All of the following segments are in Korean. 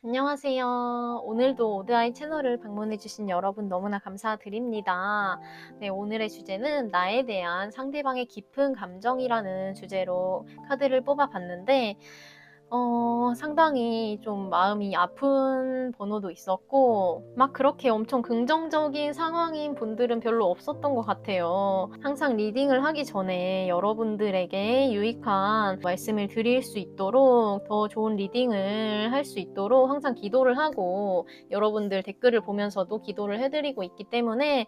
안녕하세요. 오늘도 오드아이 채널을 방문해주신 여러분 너무나 감사드립니다. 네, 오늘의 주제는 나에 대한 상대방의 깊은 감정이라는 주제로 카드를 뽑아봤는데, 상당히 좀 마음이 아픈 번호도 있었고, 막 그렇게 엄청 긍정적인 상황인 분들은 별로 없었던 것 같아요. 항상 리딩을 하기 전에 여러분들에게 유익한 말씀을 드릴 수 있도록 더 좋은 리딩을 할 수 있도록 항상 기도를 하고, 여러분들 댓글을 보면서도 기도를 해드리고 있기 때문에,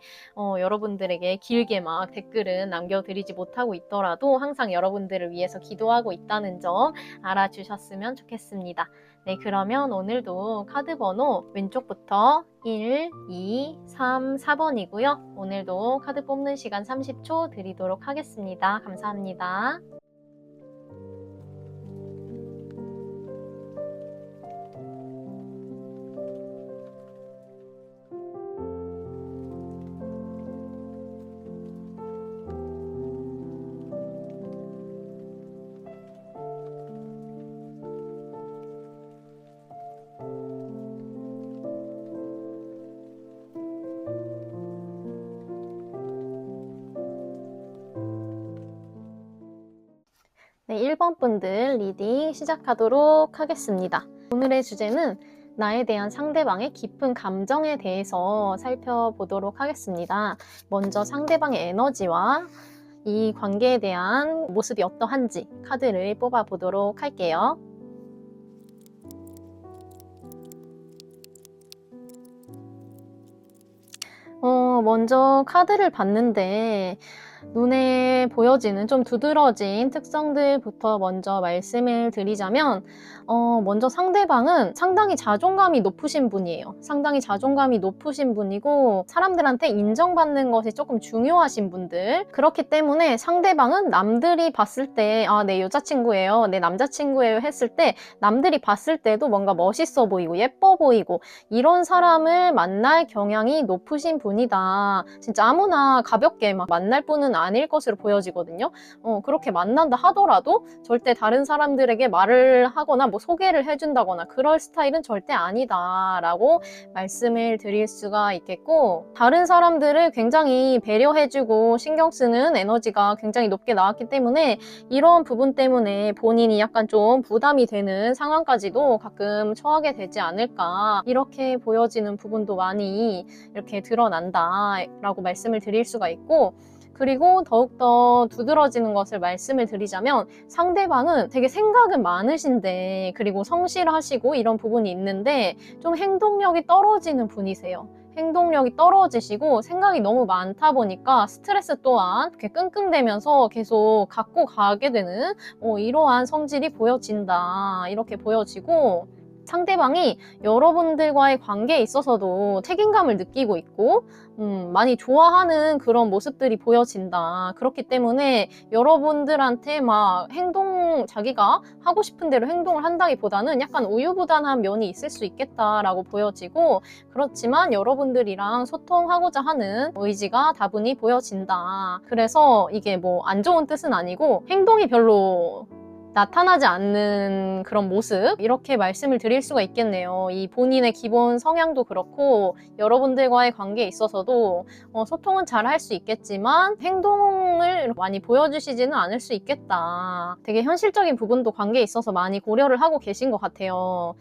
여러분들에게 길게 막 댓글은 남겨드리지 못하고 있더라도 항상 여러분들을 위해서 기도하고 있다는 점 알아주셨으면 좋겠습니다. 네, 그러면 오늘도 카드 번호 왼쪽부터 1, 2, 3, 4번이고요. 오늘도 카드 뽑는 시간 30초 드리도록 하겠습니다. 감사합니다. 네, 1번 분들 리딩 시작하도록 하겠습니다. 오늘의 주제는 나에 대한 상대방의 깊은 감정에 대해서 살펴보도록 하겠습니다. 먼저 상대방의 에너지와 이 관계에 대한 모습이 어떠한지 카드를 뽑아보도록 할게요. 먼저 카드를 봤는데 눈에 보여지는 좀 두드러진 특성들부터 먼저 말씀을 드리자면 먼저 상대방은 상당히 자존감이 높으신 분이에요. 상당히 자존감이 높으신 분이고 사람들한테 인정받는 것이 조금 중요하신 분들, 그렇기 때문에 상대방은 남들이 봤을 때 내 여자친구예요, 내 남자친구예요 했을 때 남들이 봤을 때도 뭔가 멋있어 보이고 예뻐 보이고 이런 사람을 만날 경향이 높으신 분이다. 진짜 아무나 가볍게 막 만날 분은 아닐 것으로 보여지거든요. 그렇게 만난다 하더라도 절대 다른 사람들에게 말을 하거나 뭐 소개를 해준다거나 그럴 스타일은 절대 아니다 라고 말씀을 드릴 수가 있겠고, 다른 사람들을 굉장히 배려해주고 신경 쓰는 에너지가 굉장히 높게 나왔기 때문에 이런 부분 때문에 본인이 약간 좀 부담이 되는 상황까지도 가끔 처하게 되지 않을까, 이렇게 보여지는 부분도 많이 이렇게 드러난다 라고 말씀을 드릴 수가 있고, 그리고 더욱더 두드러지는 것을 말씀을 드리자면 상대방은 되게 생각은 많으신데, 그리고 성실하시고 이런 부분이 있는데 좀 행동력이 떨어지는 분이세요. 행동력이 떨어지시고 생각이 너무 많다 보니까 스트레스 또한 이렇게 끙끙대면서 계속 갖고 가게 되는 이러한 성질이 보여진다, 이렇게 보여지고, 상대방이 여러분들과의 관계에 있어서도 책임감을 느끼고 있고 많이 좋아하는 그런 모습들이 보여진다. 그렇기 때문에 여러분들한테 막 자기가 하고 싶은 대로 행동을 한다기보다는 약간 우유부단한 면이 있을 수 있겠다라고 보여지고, 그렇지만 여러분들이랑 소통하고자 하는 의지가 다분히 보여진다. 그래서 이게 뭐 안 좋은 뜻은 아니고 행동이 별로 나타나지 않는 그런 모습, 이렇게 말씀을 드릴 수가 있겠네요. 이 본인의 기본 성향도 그렇고 여러분들과의 관계에 있어서도 소통은 잘 할 수 있겠지만 행동을 많이 보여주시지는 않을 수 있겠다. 되게 현실적인 부분도 관계에 있어서 많이 고려를 하고 계신 것 같아요.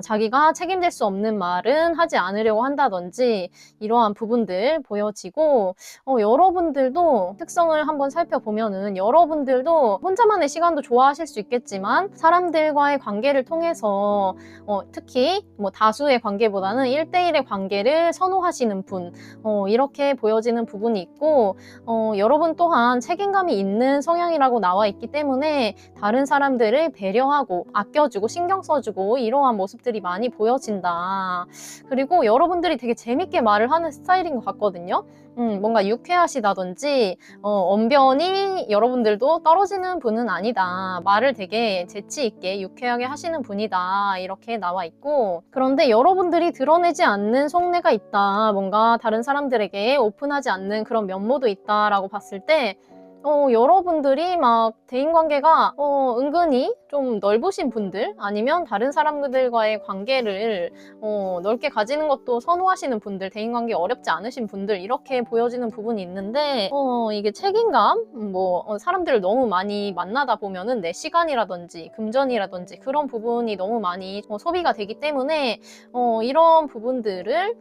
자기가 책임질 수 없는 말은 하지 않으려고 한다든지 이러한 부분들 보여지고, 여러분들도 특성을 한번 살펴보면은 여러분들도 혼자만의 시간도 좋아하실 수 있겠지만 사람들과의 관계를 통해서 특히 뭐 다수의 관계보다는 1대1의 관계를 선호하시는 분, 이렇게 보여지는 부분이 있고, 여러분 또한 책임감이 있는 성향이라고 나와 있기 때문에 다른 사람들을 배려하고 아껴주고 신경 써주고 이러한 모습들이 많이 보여진다. 그리고 여러분들이 되게 재밌게 말을 하는 스타일인 것 같거든요. 뭔가 유쾌하시다든지 언변이 여러분들도 떨어지는 분은 아니다. 말을 되게 재치 있게 유쾌하게 하시는 분이다. 이렇게 나와 있고, 그런데 여러분들이 드러내지 않는 속내가 있다. 뭔가 다른 사람들에게 오픈하지 않는 그런 면모도 있다라고 봤을 때 여러분들이 막 대인관계가 은근히 좀 넓으신 분들, 아니면 다른 사람들과의 관계를 넓게 가지는 것도 선호하시는 분들, 대인관계 어렵지 않으신 분들, 이렇게 보여지는 부분이 있는데 이게 책임감, 사람들을 너무 많이 만나다 보면은 내 시간이라든지 금전이라든지 그런 부분이 너무 많이 소비가 되기 때문에 이런 부분들을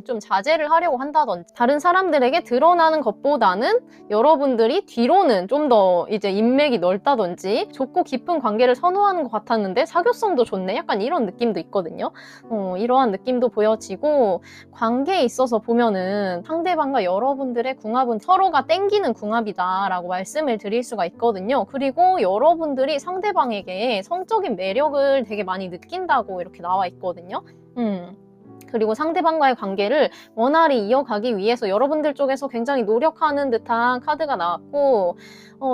좀 자제를 하려고 한다든지, 다른 사람들에게 드러나는 것보다는 여러분들이 뒤로는 좀 더 이제 인맥이 넓다든지 좁고 깊은 관계를 선호하는 것 같았는데 사교성도 좋네, 약간 이런 느낌도 있거든요. 이러한 느낌도 보여지고, 관계에 있어서 보면은 상대방과 여러분들의 궁합은 서로가 땡기는 궁합이다 라고 말씀을 드릴 수가 있거든요. 그리고 여러분들이 상대방에게 성적인 매력을 되게 많이 느낀다고 이렇게 나와 있거든요. 그리고 상대방과의 관계를 원활히 이어가기 위해서 여러분들 쪽에서 굉장히 노력하는 듯한 카드가 나왔고,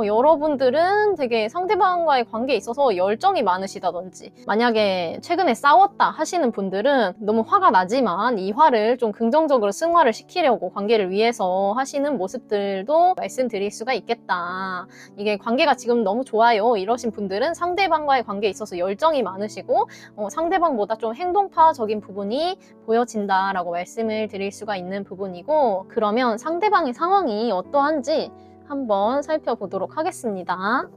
여러분들은 되게 상대방과의 관계에 있어서 열정이 많으시다든지, 만약에 최근에 싸웠다 하시는 분들은 너무 화가 나지만 이 화를 좀 긍정적으로 승화를 시키려고 관계를 위해서 하시는 모습들도 말씀드릴 수가 있겠다. 이게 관계가 지금 너무 좋아요 이러신 분들은 상대방과의 관계에 있어서 열정이 많으시고 상대방보다 좀 행동파적인 부분이 보여진다라고 말씀을 드릴 수가 있는 부분이고, 그러면 상대방의 상황이 어떠한지 한번 살펴보도록 하겠습니다.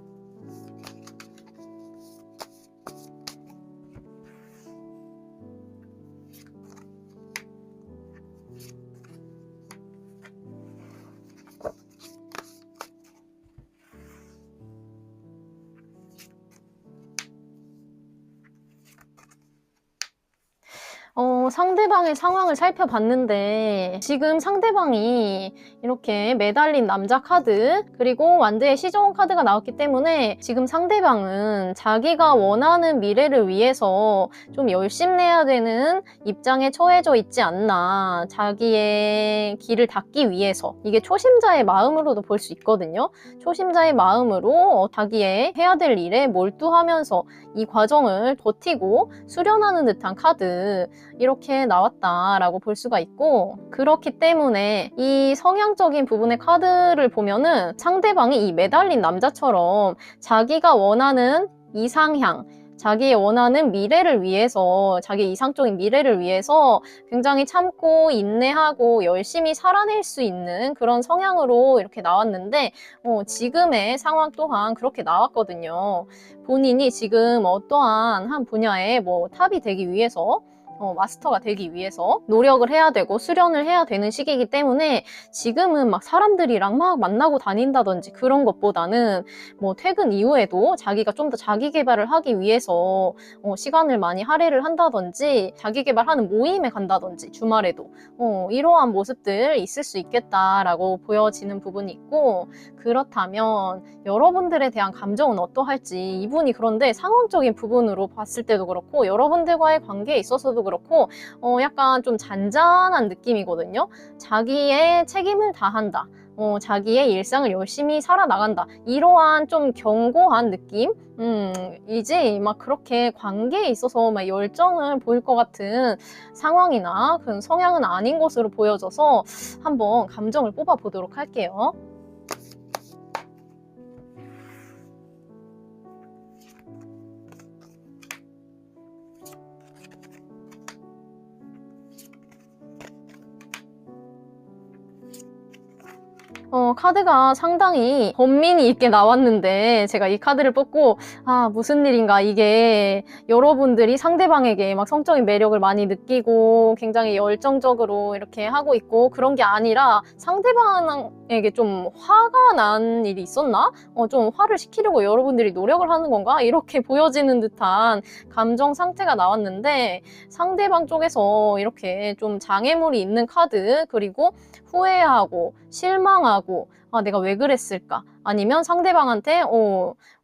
상대방의 상황을 살펴봤는데 지금 상대방이 이렇게 매달린 남자 카드, 그리고 완드의 시정원 카드가 나왔기 때문에 지금 상대방은 자기가 원하는 미래를 위해서 좀 열심내야 되는 입장에 처해져 있지 않나, 자기의 길을 닦기 위해서. 이게 초심자의 마음으로도 볼 수 있거든요. 초심자의 마음으로 자기의 해야 될 일에 몰두하면서 이 과정을 버티고 수련하는 듯한 카드, 이렇게 나왔다라고 볼 수가 있고, 그렇기 때문에 이 성향적인 부분의 카드를 보면은 상대방이 이 매달린 남자처럼 자기가 원하는 이상향, 자기의 원하는 미래를 위해서, 자기 이상적인 미래를 위해서 굉장히 참고 인내하고 열심히 살아낼 수 있는 그런 성향으로 이렇게 나왔는데 지금의 상황 또한 그렇게 나왔거든요. 본인이 지금 어떠한 한 분야에 탑이 되기 위해서, 마스터가 되기 위해서 노력을 해야 되고 수련을 해야 되는 시기이기 때문에 지금은 막 사람들이랑 막 만나고 다닌다든지 그런 것보다는 퇴근 이후에도 자기가 좀 더 자기 개발을 하기 위해서 시간을 많이 할애를 한다든지, 자기 개발하는 모임에 간다든지 주말에도 이러한 모습들 있을 수 있겠다라고 보여지는 부분이 있고, 그렇다면 여러분들에 대한 감정은 어떠할지, 이분이 그런데 상황적인 부분으로 봤을 때도 그렇고 여러분들과의 관계에 있어서도 그렇고 약간 좀 잔잔한 느낌이거든요. 자기의 책임을 다한다, 자기의 일상을 열심히 살아나간다, 이러한 좀 견고한 느낌? 이제 막 그렇게 관계에 있어서 막 열정을 보일 것 같은 상황이나 그런 성향은 아닌 것으로 보여져서 한번 감정을 뽑아 보도록 할게요. 카드가 상당히 번민이 있게 나왔는데 제가 이 카드를 뽑고 무슨 일인가, 이게 여러분들이 상대방에게 막 성적인 매력을 많이 느끼고 굉장히 열정적으로 이렇게 하고 있고 그런 게 아니라 상대방에게 좀 화가 난 일이 있었나? 좀 화를 시키려고 여러분들이 노력을 하는 건가? 이렇게 보여지는 듯한 감정 상태가 나왔는데, 상대방 쪽에서 이렇게 좀 장애물이 있는 카드, 그리고 후회하고 실망하고 내가 왜 그랬을까? 아니면 상대방한테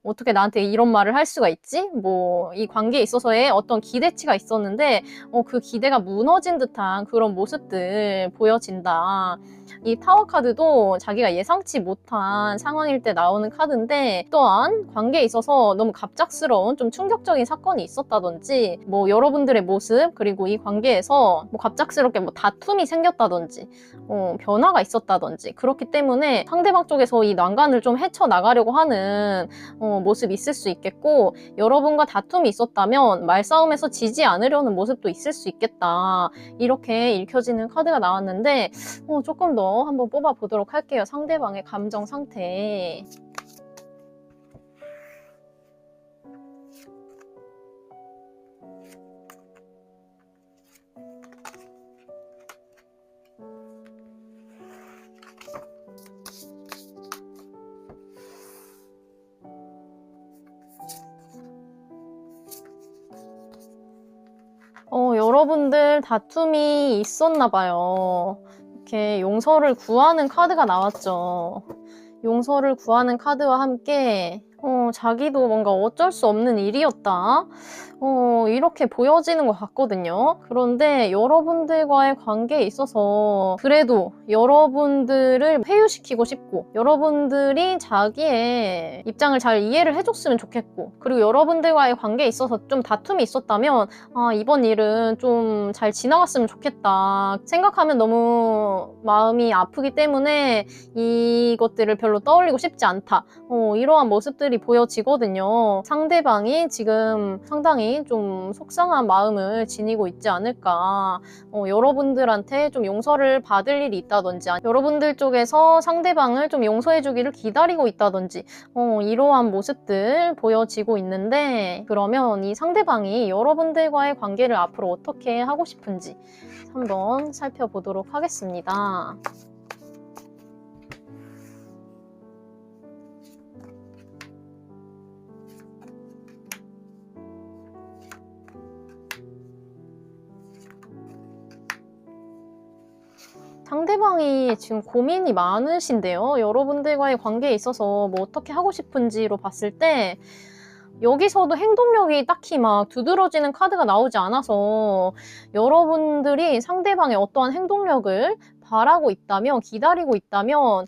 어떻게 나한테 이런 말을 할 수가 있지? 뭐 이 관계에 있어서의 어떤 기대치가 있었는데 그 기대가 무너진 듯한 그런 모습들 보여진다. 이 타워 카드도 자기가 예상치 못한 상황일 때 나오는 카드인데, 또한 관계에 있어서 너무 갑작스러운 좀 충격적인 사건이 있었다든지, 뭐 여러분들의 모습, 그리고 이 관계에서 뭐 갑작스럽게 뭐 다툼이 생겼다든지 변화가 있었다든지, 그렇기 때문에 상대방 쪽에서 이 난관을 좀 헤쳐나가려고 하는 모습이 있을 수 있겠고, 여러분과 다툼이 있었다면 말싸움에서 지지 않으려는 모습도 있을 수 있겠다. 이렇게 읽혀지는 카드가 나왔는데 조금 더 한번 뽑아보도록 할게요. 상대방의 감정 상태. 여러분들 다툼이 있었나 봐요. 이렇게 용서를 구하는 카드가 나왔죠. 용서를 구하는 카드와 함께 자기도 뭔가 어쩔 수 없는 일이었다. 이렇게 보여지는 것 같거든요. 그런데 여러분들과의 관계에 있어서 그래도 여러분들을 회유시키고 싶고, 여러분들이 자기의 입장을 잘 이해를 해줬으면 좋겠고, 그리고 여러분들과의 관계에 있어서 좀 다툼이 있었다면 이번 일은 좀 잘 지나갔으면 좋겠다 생각하면 너무 마음이 아프기 때문에 이것들을 별로 떠올리고 싶지 않다. 이러한 모습들이 보여지거든요. 상대방이 지금 상당히 좀 속상한 마음을 지니고 있지 않을까. 여러분들한테 좀 용서를 받을 일이 있다든지, 여러분들 쪽에서 상대방을 좀 용서해주기를 기다리고 있다든지, 이러한 모습들 보여지고 있는데, 그러면 이 상대방이 여러분들과의 관계를 앞으로 어떻게 하고 싶은지 한번 살펴보도록 하겠습니다. 상대방이 지금 고민이 많으신데요. 여러분들과의 관계에 있어서 뭐 어떻게 하고 싶은지로 봤을 때, 여기서도 행동력이 딱히 막 두드러지는 카드가 나오지 않아서 여러분들이 상대방의 어떠한 행동력을 바라고 있다면, 기다리고 있다면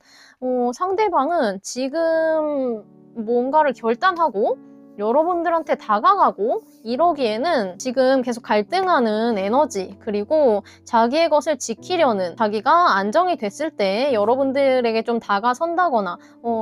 상대방은 지금 뭔가를 결단하고 여러분들한테 다가가고 이러기에는 지금 계속 갈등하는 에너지, 그리고 자기의 것을 지키려는, 자기가 안정이 됐을 때 여러분들에게 좀 다가선다거나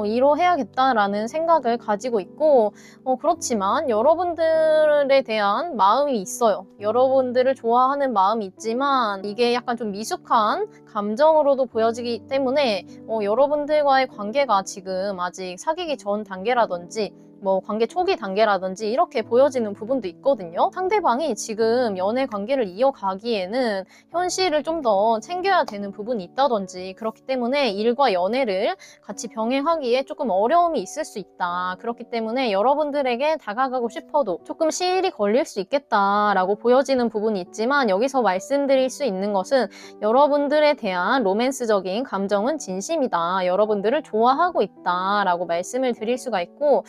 이러해야겠다라는 생각을 가지고 있고, 그렇지만 여러분들에 대한 마음이 있어요. 여러분들을 좋아하는 마음이 있지만 이게 약간 좀 미숙한 감정으로도 보여지기 때문에 여러분들과의 관계가 지금 아직 사귀기 전 단계라든지 뭐 관계 초기 단계라든지 이렇게 보여지는 부분도 있거든요. 상대방이 지금 연애 관계를 이어가기에는 현실을 좀 더 챙겨야 되는 부분이 있다든지, 그렇기 때문에 일과 연애를 같이 병행하기에 조금 어려움이 있을 수 있다. 그렇기 때문에 여러분들에게 다가가고 싶어도 조금 시일이 걸릴 수 있겠다라고 보여지는 부분이 있지만, 여기서 말씀드릴 수 있는 것은 여러분들에 대한 로맨스적인 감정은 진심이다. 여러분들을 좋아하고 있다라고 말씀을 드릴 수가 있고,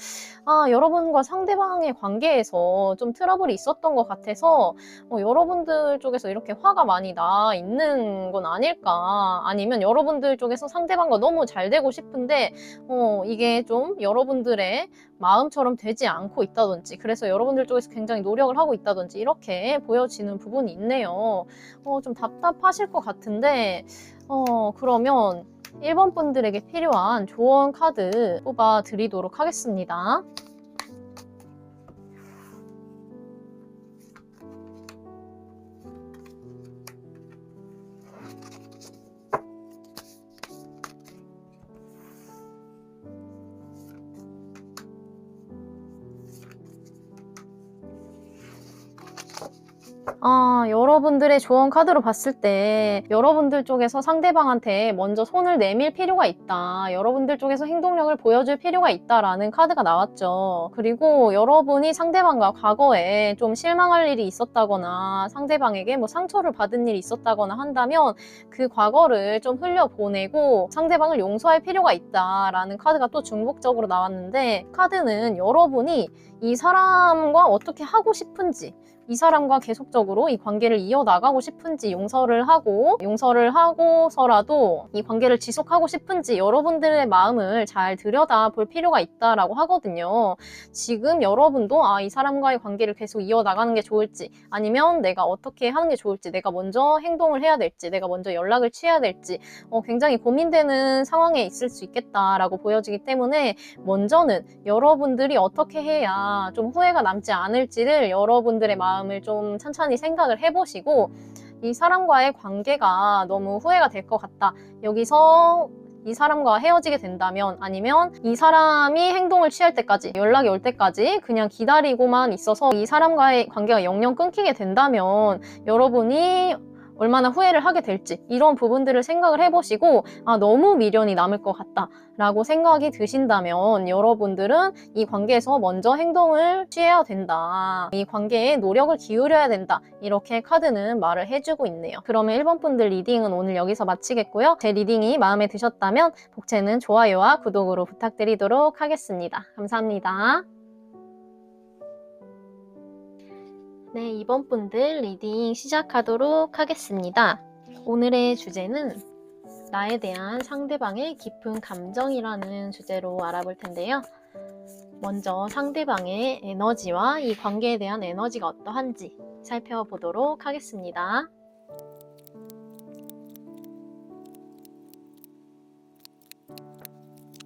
여러분과 상대방의 관계에서 좀 트러블이 있었던 것 같아서 여러분들 쪽에서 이렇게 화가 많이 나 있는 건 아닐까. 아니면 여러분들 쪽에서 상대방과 너무 잘 되고 싶은데 이게 좀 여러분들의 마음처럼 되지 않고 있다든지, 그래서 여러분들 쪽에서 굉장히 노력을 하고 있다든지 이렇게 보여지는 부분이 있네요. 좀 답답하실 것 같은데 그러면 1번 분들에게 필요한 조언 카드 뽑아 드리도록 하겠습니다. 여러분들의 조언 카드로 봤을 때 여러분들 쪽에서 상대방한테 먼저 손을 내밀 필요가 있다. 여러분들 쪽에서 행동력을 보여줄 필요가 있다라는 카드가 나왔죠. 그리고 여러분이 상대방과 과거에 좀 실망할 일이 있었다거나 상대방에게 뭐 상처를 받은 일이 있었다거나 한다면 그 과거를 좀 흘려보내고 상대방을 용서할 필요가 있다라는 카드가 또 중복적으로 나왔는데, 카드는 여러분이 이 사람과 어떻게 하고 싶은지, 이 사람과 계속적으로 이 관계를 이어나가고 싶은지, 용서를 하고서라도 이 관계를 지속하고 싶은지 여러분들의 마음을 잘 들여다볼 필요가 있다라고 하거든요. 지금 여러분도 이 사람과의 관계를 계속 이어나가는 게 좋을지, 아니면 내가 어떻게 하는 게 좋을지, 내가 먼저 행동을 해야 될지, 내가 먼저 연락을 취해야 될지 굉장히 고민되는 상황에 있을 수 있겠다라고 보여지기 때문에, 먼저는 여러분들이 어떻게 해야 좀 후회가 남지 않을지를 여러분들의 마음을 좀 천천히 생각을 해보시고, 이 사람과의 관계가 너무 후회가 될 것 같다, 여기서 이 사람과 헤어지게 된다면, 아니면 이 사람이 행동을 취할 때까지, 연락이 올 때까지 그냥 기다리고만 있어서 이 사람과의 관계가 영영 끊기게 된다면 여러분이 얼마나 후회를 하게 될지, 이런 부분들을 생각을 해보시고, 너무 미련이 남을 것 같다 라고 생각이 드신다면 여러분들은 이 관계에서 먼저 행동을 취해야 된다, 이 관계에 노력을 기울여야 된다, 이렇게 카드는 말을 해주고 있네요. 그러면 1번 분들 리딩은 오늘 여기서 마치겠고요. 제 리딩이 마음에 드셨다면 복채는 좋아요와 구독으로 부탁드리도록 하겠습니다. 감사합니다. 네, 2번 분들 리딩 시작하도록 하겠습니다. 오늘의 주제는 나에 대한 상대방의 깊은 감정이라는 주제로 알아볼 텐데요. 먼저 상대방의 에너지와 이 관계에 대한 에너지가 어떠한지 살펴보도록 하겠습니다.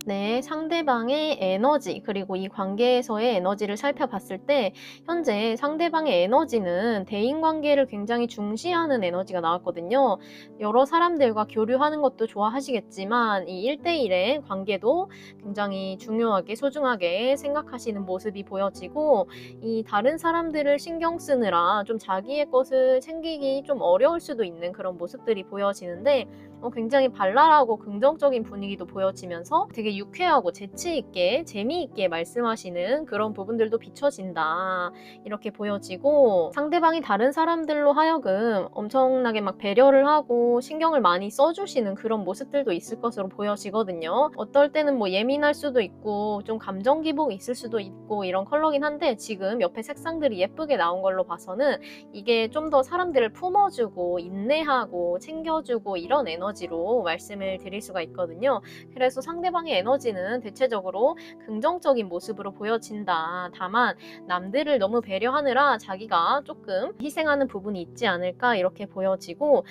네, 상대방의 에너지, 그리고 이 관계에서의 에너지를 살펴봤을 때 현재 상대방의 에너지는 대인관계를 굉장히 중시하는 에너지가 나왔거든요. 여러 사람들과 교류하는 것도 좋아하시겠지만 이 1대1의 관계도 굉장히 중요하게, 소중하게 생각하시는 모습이 보여지고, 이 다른 사람들을 신경 쓰느라 좀 자기의 것을 챙기기 좀 어려울 수도 있는 그런 모습들이 보여지는데, 굉장히 발랄하고 긍정적인 분위기도 보여지면서 되게 유쾌하고 재치있게, 재미있게 말씀하시는 그런 부분들도 비춰진다, 이렇게 보여지고, 상대방이 다른 사람들로 하여금 엄청나게 막 배려를 하고 신경을 많이 써주시는 그런 모습들도 있을 것으로 보여지거든요. 어떨 때는 뭐 예민할 수도 있고 좀 감정 기복이 있을 수도 있고 이런 컬러긴 한데, 지금 옆에 색상들이 예쁘게 나온 걸로 봐서는 이게 좀 더 사람들을 품어주고 인내하고 챙겨주고 이런 에너지로 말씀을 드릴 수가 있거든요. 그래서 상대방의 에너지는 대체적으로 긍정적인 모습으로 보여진다. 다만 남들을 너무 배려하느라 자기가 조금 희생하는 부분이 있지 않을까, 이렇게 보여지고,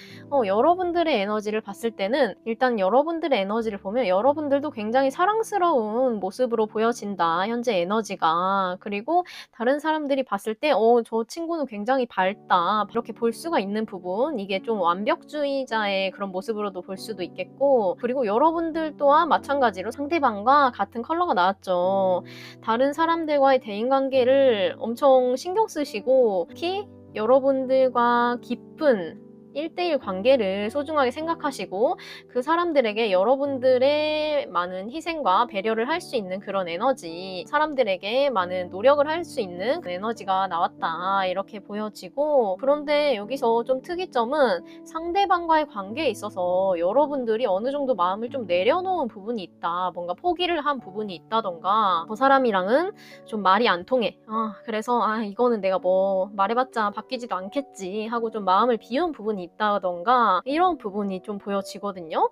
여러분들의 에너지를 봤을 때는, 일단 여러분들의 에너지를 보면 여러분들도 굉장히 사랑스러운 모습으로 보여진다, 현재 에너지가. 그리고 다른 사람들이 봤을 때 저 친구는 굉장히 밝다, 이렇게 볼 수가 있는 부분, 이게 좀 완벽주의자의 그런 모습으로도 볼 수도 있겠고, 그리고 여러분들 또한 마찬가지로 상대방과 같은 컬러가 나왔죠. 다른 사람들과의 대인관계를 엄청 신경 쓰시고, 특히 여러분들과 깊은 1대1 관계를 소중하게 생각하시고, 그 사람들에게 여러분들의 많은 희생과 배려를 할 수 있는 그런 에너지, 사람들에게 많은 노력을 할 수 있는 그 에너지가 나왔다, 이렇게 보여지고, 그런데 여기서 좀 특이점은 상대방과의 관계에 있어서 여러분들이 어느 정도 마음을 좀 내려놓은 부분이 있다, 뭔가 포기를 한 부분이 있다던가, 저 사람이랑은 좀 말이 안 통해, 그래서 이거는 내가 뭐 말해봤자 바뀌지도 않겠지 하고 좀 마음을 비운 부분이 있다던가, 이런 부분이 좀 보여지거든요.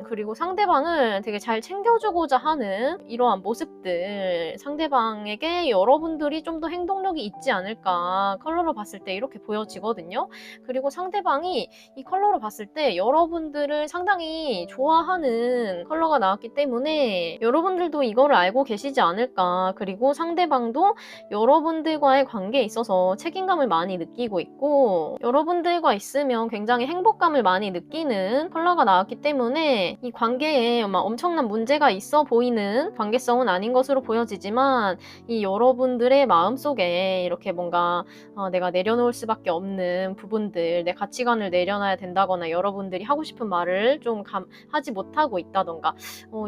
그리고 상대방을 되게 잘 챙겨주고자 하는 이러한 모습들, 상대방에게 여러분들이 좀 더 행동력이 있지 않을까, 컬러로 봤을 때 이렇게 보여지거든요. 그리고 상대방이 이 컬러로 봤을 때 여러분들을 상당히 좋아하는 컬러가 나왔기 때문에 여러분들도 이거를 알고 계시지 않을까. 그리고 상대방도 여러분들과의 관계에 있어서 책임감을 많이 느끼고 있고, 여러분들과 있으면 굉장히 행복감을 많이 느끼는 컬러가 나왔기 때문에 때문에 이 관계에 막 엄청난 문제가 있어 보이는 관계성은 아닌 것으로 보여지지만 이 여러분들의 마음속에 이렇게 뭔가 내가 내려놓을 수밖에 없는 부분들, 내 가치관을 내려놔야 된다거나 여러분들이 하고 싶은 말을 좀 하지 못하고 있다던가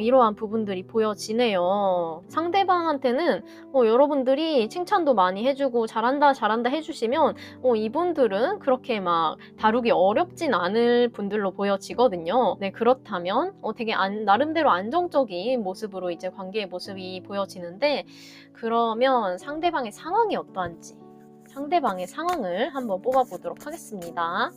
이러한 부분들이 보여지네요. 상대방한테는 여러분들이 칭찬도 많이 해주고 잘한다 잘한다 해주시면 이분들은 그렇게 막 다루기 어렵진 않을 분들로 보여지거든요. 네, 그렇다면 되게 나름대로 안정적인 모습으로 이제 관계의 모습이 보여지는데, 그러면 상대방의 상황이 어떠한지 상대방의 상황을 한번 뽑아보도록 하겠습니다.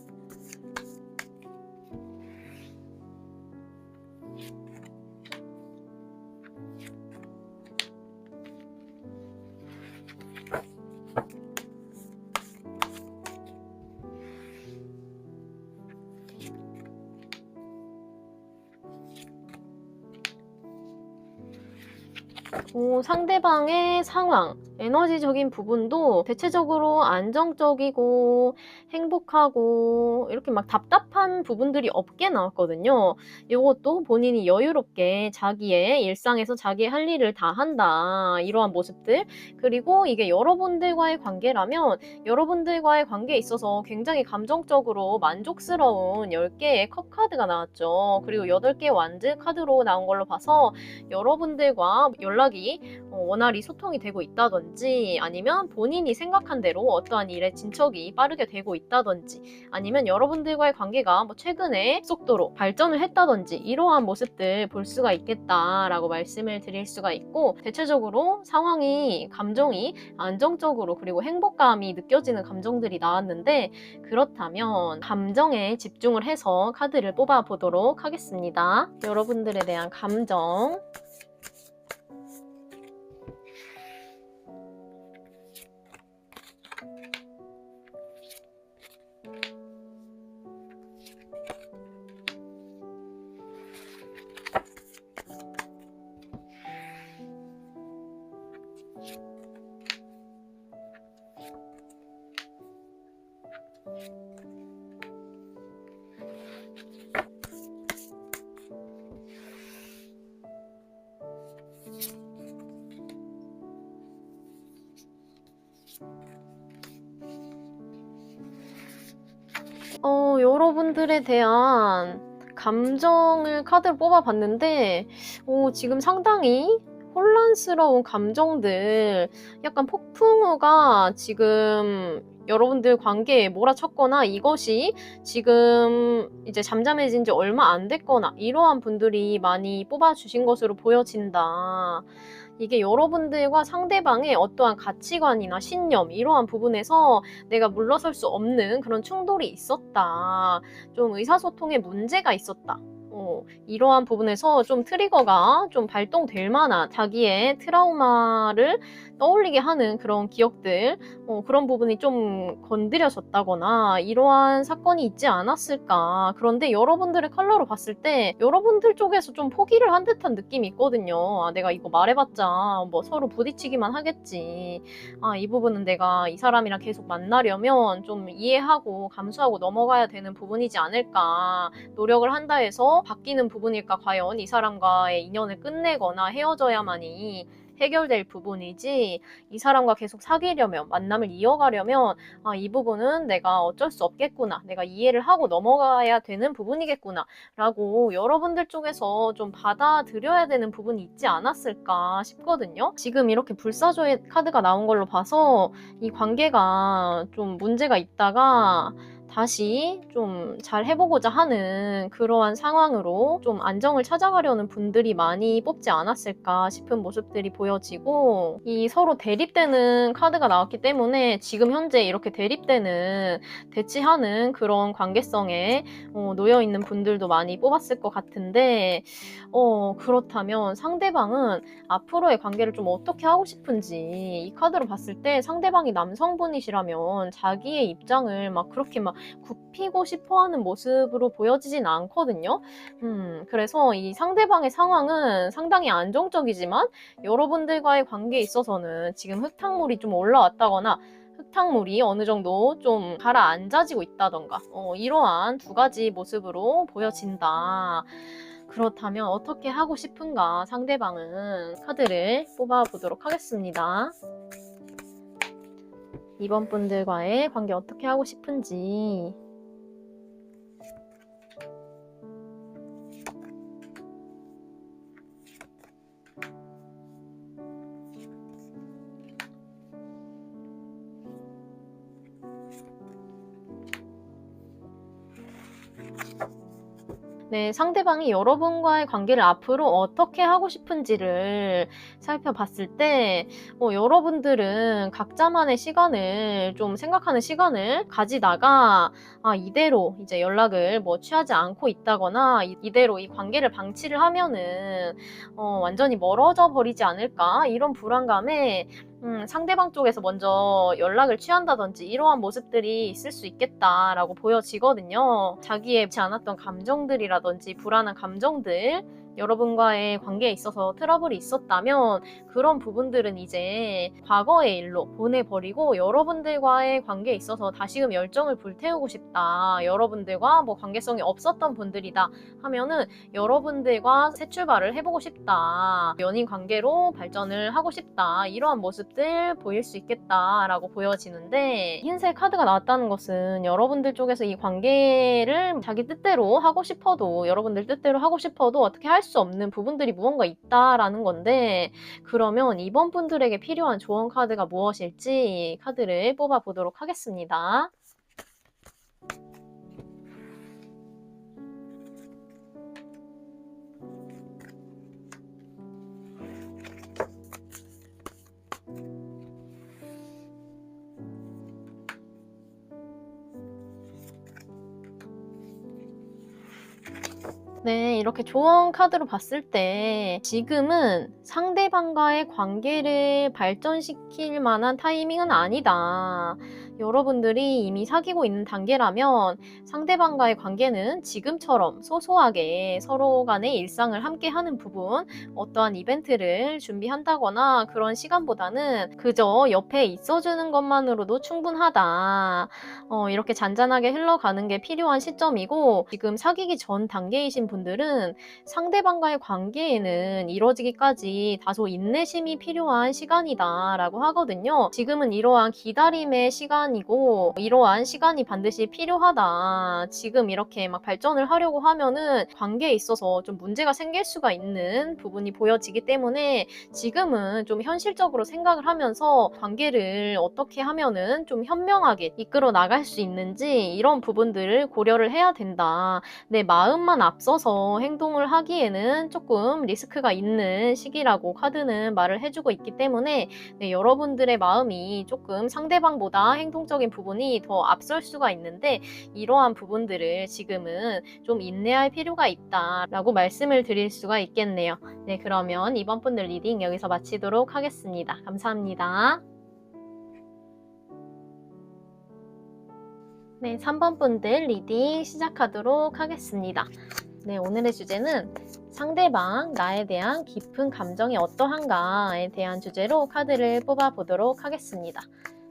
상대방의 상황, 에너지적인 부분도 대체적으로 안정적이고 행복하고 이렇게 막 답답한 부분들이 없게 나왔거든요. 이것도 본인이 여유롭게 자기의 일상에서 자기의 할 일을 다 한다, 이러한 모습들. 그리고 이게 여러분들과의 관계라면 여러분들과의 관계에 있어서 굉장히 감정적으로 만족스러운 10개의 컵 카드가 나왔죠. 그리고 8개의 완즈 카드로 나온 걸로 봐서 여러분들과 연락이 원활히 소통이 되고 있다든지, 아니면 본인이 생각한 대로 어떠한 일에 진척이 빠르게 되고 있다든지, 아니면 여러분들과의 관계가 최근에 속도로 발전을 했다든지, 이러한 모습들 볼 수가 있겠다라고 말씀을 드릴 수가 있고, 대체적으로 상황이, 감정이 안정적으로 그리고 행복감이 느껴지는 감정들이 나왔는데, 그렇다면 감정에 집중을 해서 카드를 뽑아 보도록 하겠습니다. 여러분들에 대한 감정. 여러분들에 대한 감정을 카드를 뽑아봤는데 지금 상당히 혼란스러운 감정들, 약간 폭풍우가 지금 여러분들 관계에 몰아쳤거나, 이것이 지금 이제 잠잠해진 지 얼마 안 됐거나, 이러한 분들이 많이 뽑아주신 것으로 보여진다. 이게 여러분들과 상대방의 어떠한 가치관이나 신념, 이러한 부분에서 내가 물러설 수 없는 그런 충돌이 있었다. 좀 의사소통에 문제가 있었다. 이러한 부분에서 좀 트리거가 좀 발동될 만한, 자기의 트라우마를 떠올리게 하는 그런 기억들, 그런 부분이 좀 건드려졌다거나 이러한 사건이 있지 않았을까. 그런데 여러분들의 컬러로 봤을 때 여러분들 쪽에서 좀 포기를 한 듯한 느낌이 있거든요. 내가 이거 말해봤자 서로 부딪히기만 하겠지. 이 부분은 내가 이 사람이랑 계속 만나려면 좀 이해하고 감수하고 넘어가야 되는 부분이지 않을까. 노력을 한다 해서 바뀌는 부분일까. 과연 이 사람과의 인연을 끝내거나 헤어져야만이 해결될 부분이지, 이 사람과 계속 사귀려면, 만남을 이어가려면 이 부분은 내가 어쩔 수 없겠구나, 내가 이해를 하고 넘어가야 되는 부분이겠구나 라고 여러분들 쪽에서 좀 받아들여야 되는 부분이 있지 않았을까 싶거든요. 지금 이렇게 불사조의 카드가 나온 걸로 봐서 이 관계가 좀 문제가 있다가 다시 좀 잘 해보고자 하는 그러한 상황으로 좀 안정을 찾아가려는 분들이 많이 뽑지 않았을까 싶은 모습들이 보여지고, 이 서로 대립되는 카드가 나왔기 때문에 지금 현재 이렇게 대립되는, 대치하는 그런 관계성에 놓여있는 분들도 많이 뽑았을 것 같은데, 그렇다면 상대방은 앞으로의 관계를 좀 어떻게 하고 싶은지, 이 카드로 봤을 때 상대방이 남성분이시라면 자기의 입장을 막 그렇게 막 굽히고 싶어하는 모습으로 보여지진 않거든요. 그래서 이 상대방의 상황은 상당히 안정적이지만 여러분들과의 관계에 있어서는 지금 흙탕물이 좀 올라왔다거나 흙탕물이 어느 정도 좀 가라앉아지고 있다던가 이러한 두 가지 모습으로 보여진다. 그렇다면 어떻게 하고 싶은가 상대방은 카드를 뽑아보도록 하겠습니다. 이번 분들과의 관계 어떻게 하고 싶은지. 네, 상대방이 여러분과의 관계를 앞으로 어떻게 하고 싶은지를 살펴봤을 때 여러분들은 각자만의 시간을 좀 생각하는 시간을 가지다가 이대로 이제 연락을 취하지 않고 있다거나 이대로 이 관계를 방치를 하면은 완전히 멀어져 버리지 않을까 이런 불안감에 상대방 쪽에서 먼저 연락을 취한다든지 이러한 모습들이 있을 수 있겠다라고 보여지거든요. 자기의 좋지 않았던 감정들이라든지 불안한 감정들, 여러분과의 관계에 있어서 트러블이 있었다면 그런 부분들은 이제 과거의 일로 보내버리고 여러분들과의 관계에 있어서 다시금 열정을 불태우고 싶다. 여러분들과 관계성이 없었던 분들이다 하면은 여러분들과 새 출발을 해보고 싶다. 연인 관계로 발전을 하고 싶다. 이러한 모습들 보일 수 있겠다라고 보여지는데, 흰색 카드가 나왔다는 것은 여러분들 쪽에서 이 관계를 자기 뜻대로 하고 싶어도, 여러분들 뜻대로 하고 싶어도 어떻게 할 수 없는 부분들이 무언가 있다라는 건데, 그러면 이번 분들에게 필요한 조언 카드가 무엇일지 카드를 뽑아 보도록 하겠습니다. 네, 이렇게 조언 카드로 봤을 때 지금은 상대방과의 관계를 발전시킬 만한 타이밍은 아니다. 여러분들이 이미 사귀고 있는 단계라면 상대방과의 관계는 지금처럼 소소하게 서로 간의 일상을 함께하는 부분, 어떠한 이벤트를 준비한다거나 그런 시간보다는 그저 옆에 있어주는 것만으로도 충분하다. 이렇게 잔잔하게 흘러가는 게 필요한 시점이고, 지금 사귀기 전 단계이신 분들은 상대방과의 관계에는 이루어지기까지 다소 인내심이 필요한 시간이다 라고 하거든요. 지금은 이러한 기다림의 시간이고 이러한 시간이 반드시 필요하다. 지금 이렇게 막 발전을 하려고 하면은 관계에 있어서 좀 문제가 생길 수가 있는 부분이 보여지기 때문에 지금은 좀 현실적으로 생각을 하면서 관계를 어떻게 하면은 좀 현명하게 이끌어 나갈 수 있는지 이런 부분들을 고려를 해야 된다. 내 마음만 앞서서 행동을 하기에는 조금 리스크가 있는 시기라고 카드는 말을 해주고 있기 때문에 여러분들의 마음이 조금 상대방보다 행동적인 부분이 더 앞설 수가 있는데, 이러한 부분들을 지금은 좀 인내할 필요가 있다라고 말씀을 드릴 수가 있겠네요. 네, 그러면 이번 분들 리딩 여기서 마치도록 하겠습니다. 감사합니다. 네, 3번 분들 리딩 시작하도록 하겠습니다. 네, 오늘의 주제는 상대방, 나에 대한 깊은 감정이 어떠한가에 대한 주제로 카드를 뽑아보도록 하겠습니다.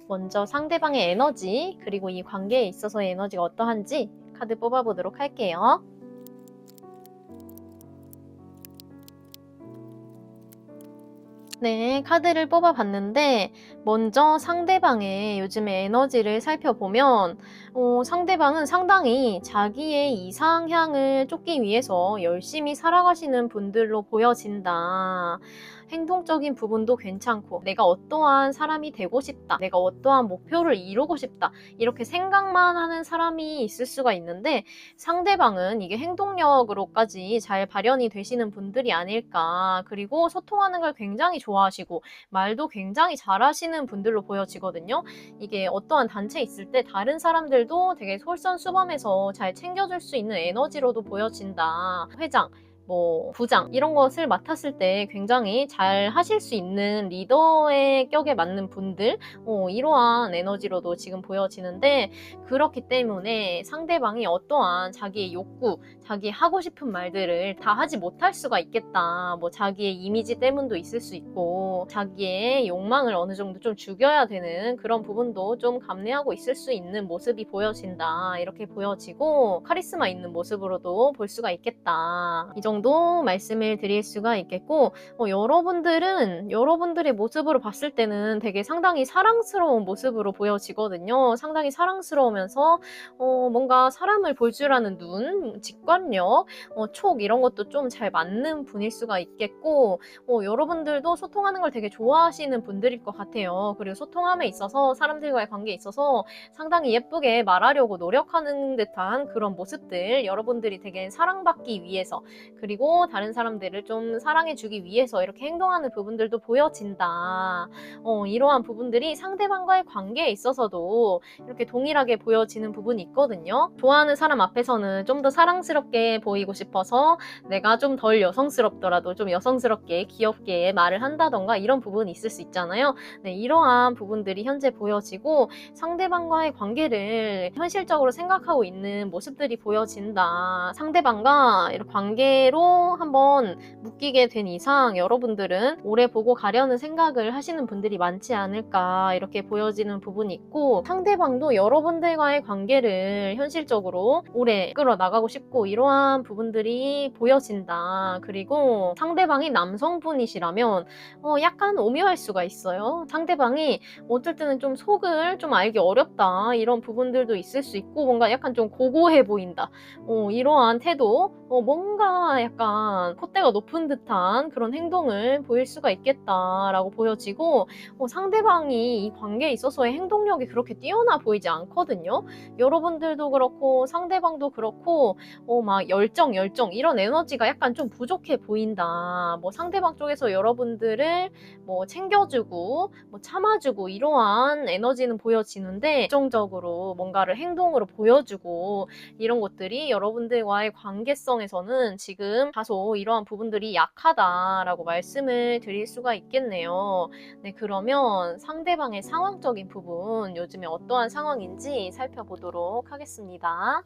먼저 상대방의 에너지, 그리고 이 관계에 있어서의 에너지가 어떠한지 카드 뽑아보도록 할게요. 네, 카드를 뽑아봤는데 먼저 상대방의 요즘의 에너지를 살펴보면 상대방은 상당히 자기의 이상향을 쫓기 위해서 열심히 살아가시는 분들로 보여진다. 행동적인 부분도 괜찮고 내가 어떠한 사람이 되고 싶다, 내가 어떠한 목표를 이루고 싶다 이렇게 생각만 하는 사람이 있을 수가 있는데, 상대방은 이게 행동력으로까지 잘 발현이 되시는 분들이 아닐까. 그리고 소통하는 걸 굉장히 좋아하시고 말도 굉장히 잘하시는 분들로 보여지거든요. 이게 어떠한 단체에 있을 때 다른 사람들도 되게 솔선수범해서 잘 챙겨줄 수 있는 에너지로도 보여진다. 회장, 뭐 부장 이런 것을 맡았을 때 굉장히 잘 하실 수 있는 리더의 격에 맞는 분들, 이러한 에너지로도 지금 보여지는데, 그렇기 때문에 상대방이 어떠한 자기의 욕구, 자기 하고 싶은 말들을 다 하지 못할 수가 있겠다. 뭐 자기의 이미지 때문도 있을 수 있고 자기의 욕망을 어느 정도 좀 죽여야 되는 그런 부분도 좀 감내하고 있을 수 있는 모습이 보여진다. 이렇게 보여지고 카리스마 있는 모습으로도 볼 수가 있겠다. 이 정도 말씀을 드릴 수가 있겠고, 여러분들은 여러분들의 모습으로 봤을 때는 되게 상당히 사랑스러운 모습으로 보여지거든요. 상당히 사랑스러우면서 뭔가 사람을 볼 줄 아는 눈, 직관력, 촉 이런 것도 좀 잘 맞는 분일 수가 있겠고, 여러분들도 소통하는 걸 되게 좋아하시는 분들일 것 같아요. 그리고 소통함에 있어서 사람들과의 관계에 있어서 상당히 예쁘게 말하려고 노력하는 듯한 그런 모습들, 여러분들이 되게 사랑받기 위해서, 그리고 다른 사람들을 좀 사랑해주기 위해서 이렇게 행동하는 부분들도 보여진다. 이러한 부분들이 상대방과의 관계에 있어서도 이렇게 동일하게 보여지는 부분이 있거든요. 좋아하는 사람 앞에서는 좀 더 사랑스럽게 보이고 싶어서 내가 좀 덜 여성스럽더라도 좀 여성스럽게 귀엽게 말을 한다던가 이런 부분이 있을 수 있잖아요. 네, 이러한 부분들이 현재 보여지고 상대방과의 관계를 현실적으로 생각하고 있는 모습들이 보여진다. 상대방과 이런 관계로 한번 묶이게 된 이상 여러분들은 오래 보고 가려는 생각을 하시는 분들이 많지 않을까 이렇게 보여지는 부분이 있고, 상대방도 여러분들과의 관계를 현실적으로 오래 끌어 나가고 싶고 이러한 부분들이 보여진다. 그리고 상대방이 남성분이시라면 약간 오묘할 수가 있어요. 상대방이 어쩔 때는 좀 속을 좀 알기 어렵다 이런 부분들도 있을 수 있고, 뭔가 약간 좀 고고해 보인다, 이러한 태도, 뭔가 약간 콧대가 높은 듯한 그런 행동을 보일 수가 있겠다라고 보여지고, 상대방이 이 관계에 있어서의 행동력이 그렇게 뛰어나 보이지 않거든요. 여러분들도 그렇고 상대방도 그렇고 막 열정 이런 에너지가 약간 좀 부족해 보인다. 뭐 상대방 쪽에서 여러분들을 뭐 챙겨주고 뭐 참아주고 이러한 에너지는 보여지는데, 긍정적으로 뭔가를 행동으로 보여주고 이런 것들이 여러분들과의 관계성에서는 지금 다소 이러한 부분들이 약하다라고 말씀을 드릴 수가 있겠네요. 네, 그러면 상대방의 상황적인 부분, 요즘에 어떠한 상황인지 살펴보도록 하겠습니다.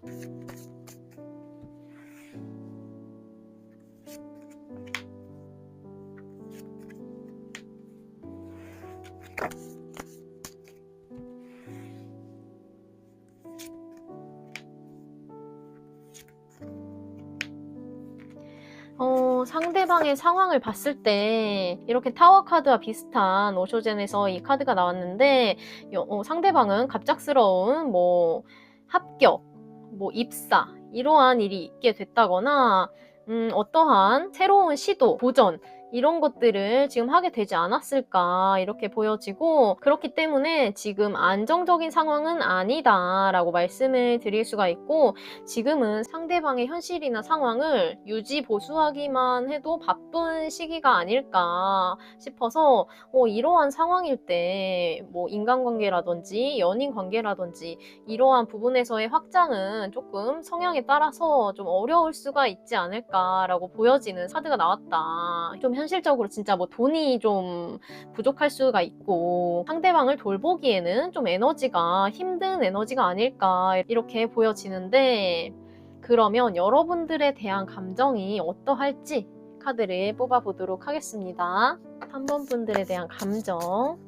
상대방의 상황을 봤을 때 이렇게 타워 카드와 비슷한 오쇼젠에서 이 카드가 나왔는데, 상대방은 갑작스러운 뭐 합격, 뭐 입사 이러한 일이 있게 됐다거나 어떠한 새로운 시도, 도전 이런 것들을 지금 하게 되지 않았을까 이렇게 보여지고, 그렇기 때문에 지금 안정적인 상황은 아니다라고 말씀을 드릴 수가 있고, 지금은 상대방의 현실이나 상황을 유지 보수하기만 해도 바쁜 시기가 아닐까 싶어서, 이러한 상황일 때 뭐 인간관계라든지 연인 관계라든지 이러한 부분에서의 확장은 조금 성향에 따라서 좀 어려울 수가 있지 않을까라고 보여지는 카드가 나왔다. 좀 현실적으로 진짜 뭐 돈이 좀 부족할 수가 있고 상대방을 돌보기에는 좀 에너지가 힘든 에너지가 아닐까 이렇게 보여지는데, 그러면 여러분들에 대한 감정이 어떠할지 카드를 뽑아보도록 하겠습니다. 3번 분들에 대한 감정.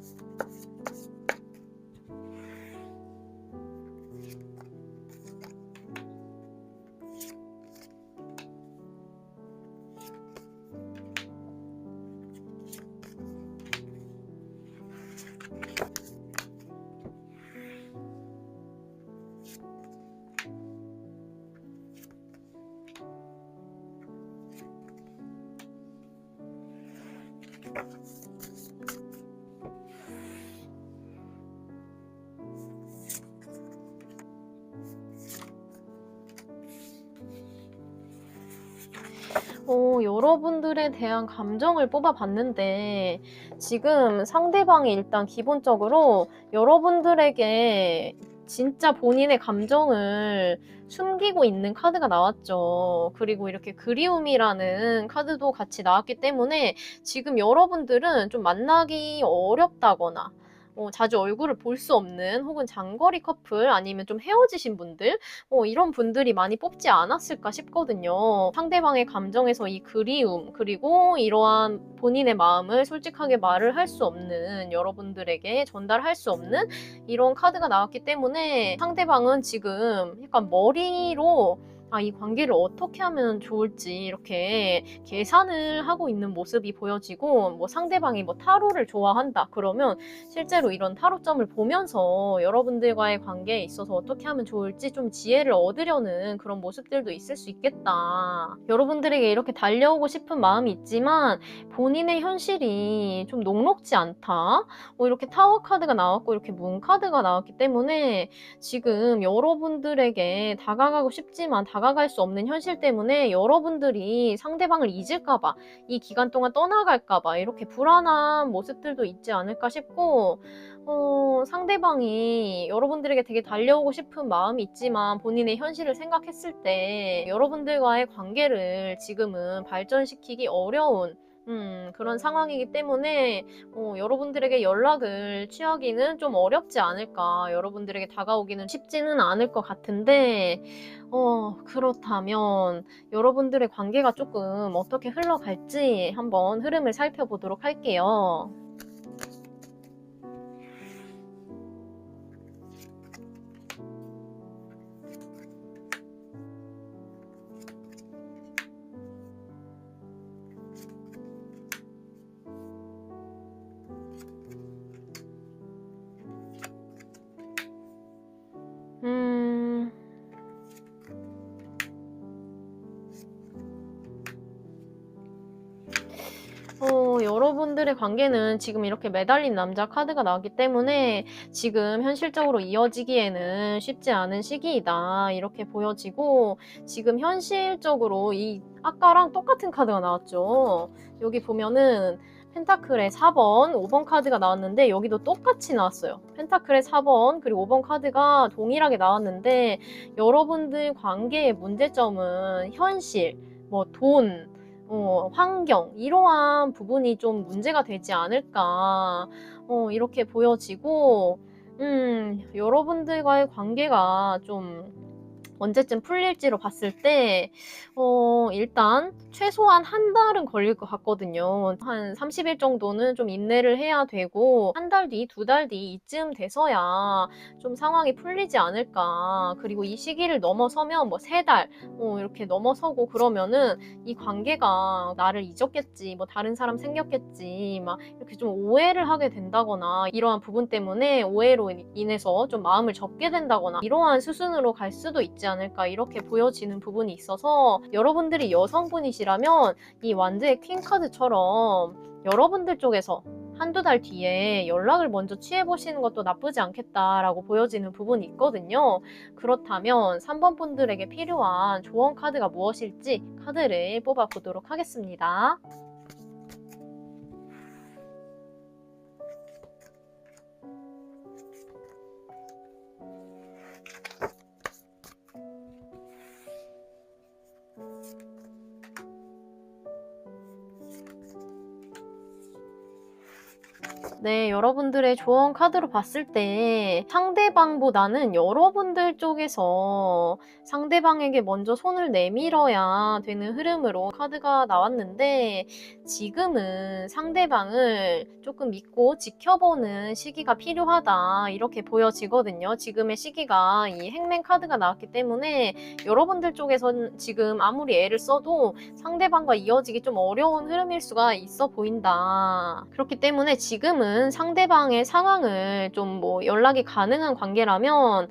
여러분들에 대한 감정을 뽑아봤는데, 지금 상대방이 일단 기본적으로 여러분들에게 진짜 본인의 감정을 숨기고 있는 카드가 나왔죠. 그리고 이렇게 그리움이라는 카드도 같이 나왔기 때문에 지금 여러분들은 좀 만나기 어렵다거나 자주 얼굴을 볼 수 없는 혹은 장거리 커플 아니면 좀 헤어지신 분들 이런 분들이 많이 뽑지 않았을까 싶거든요. 상대방의 감정에서 이 그리움 그리고 이러한 본인의 마음을 솔직하게 말을 할 수 없는 여러분들에게 전달할 수 없는 이런 카드가 나왔기 때문에 상대방은 지금 약간 머리로 이 관계를 어떻게 하면 좋을지 이렇게 계산을 하고 있는 모습이 보여지고 뭐 상대방이 뭐 타로를 좋아한다 그러면 실제로 이런 타로점을 보면서 여러분들과의 관계에 있어서 어떻게 하면 좋을지 좀 지혜를 얻으려는 그런 모습들도 있을 수 있겠다. 여러분들에게 이렇게 달려오고 싶은 마음이 있지만 본인의 현실이 좀 녹록지 않다. 이렇게 타워 카드가 나왔고 이렇게 문 카드가 나왔기 때문에 지금 여러분들에게 다가가고 싶지만 다가갈 수 없는 현실 때문에 여러분들이 상대방을 잊을까봐 이 기간 동안 떠나갈까봐 이렇게 불안한 모습들도 있지 않을까 싶고 상대방이 여러분들에게 되게 달려오고 싶은 마음이 있지만 본인의 현실을 생각했을 때 여러분들과의 관계를 지금은 발전시키기 어려운 그런 상황이기 때문에 여러분들에게 연락을 취하기는 좀 어렵지 않을까. 여러분들에게 다가오기는 쉽지는 않을 것 같은데 그렇다면 여러분들의 관계가 조금 어떻게 흘러갈지 한번 흐름을 살펴보도록 할게요. 여러분들의 관계는 지금 이렇게 매달린 남자 카드가 나왔기 때문에 지금 현실적으로 이어지기에는 쉽지 않은 시기이다 이렇게 보여지고 지금 현실적으로 이 아까랑 똑같은 카드가 나왔죠. 여기 보면은 펜타클의 4번, 5번 카드가 나왔는데 여기도 똑같이 나왔어요. 펜타클의 4번 그리고 5번 카드가 동일하게 나왔는데 여러분들 관계의 문제점은 현실, 뭐 돈, 환경 이러한 부분이 좀 문제가 되지 않을까 이렇게 보여지고 여러분들과의 관계가 좀 언제쯤 풀릴지로 봤을 때 일단 최소한 한 달은 걸릴 것 같거든요. 한 30일 정도는 좀 인내를 해야 되고 한 달 뒤, 두 달 뒤 이쯤 돼서야 좀 상황이 풀리지 않을까. 그리고 이 시기를 넘어서면 뭐 3달 이렇게 넘어서고 그러면은 이 관계가 나를 잊었겠지, 뭐 다른 사람 생겼겠지 막 이렇게 좀 오해를 하게 된다거나 이러한 부분 때문에 오해로 인해서 좀 마음을 접게 된다거나 이러한 수순으로 갈 수도 있지 않을까 이렇게 보여지는 부분이 있어서 여러분들이 여성분이시라면 이 완제의 퀸 카드처럼 여러분들 쪽에서 한두 달 뒤에 연락을 먼저 취해보시는 것도 나쁘지 않겠다라고 보여지는 부분이 있거든요. 그렇다면 3번 분들에게 필요한 조언 카드가 무엇일지 카드를 뽑아보도록 하겠습니다. 네, 여러분들의 조언 카드로 봤을 때 상대방보다는 여러분들 쪽에서 상대방에게 먼저 손을 내밀어야 되는 흐름으로 카드가 나왔는데 지금은 상대방을 조금 믿고 지켜보는 시기가 필요하다 이렇게 보여지거든요. 지금의 시기가 이 행맨 카드가 나왔기 때문에 여러분들 쪽에서는 지금 아무리 애를 써도 상대방과 이어지기 좀 어려운 흐름일 수가 있어 보인다. 그렇기 때문에 지금은 상대방의 상황을 좀 뭐 연락이 가능한 관계라면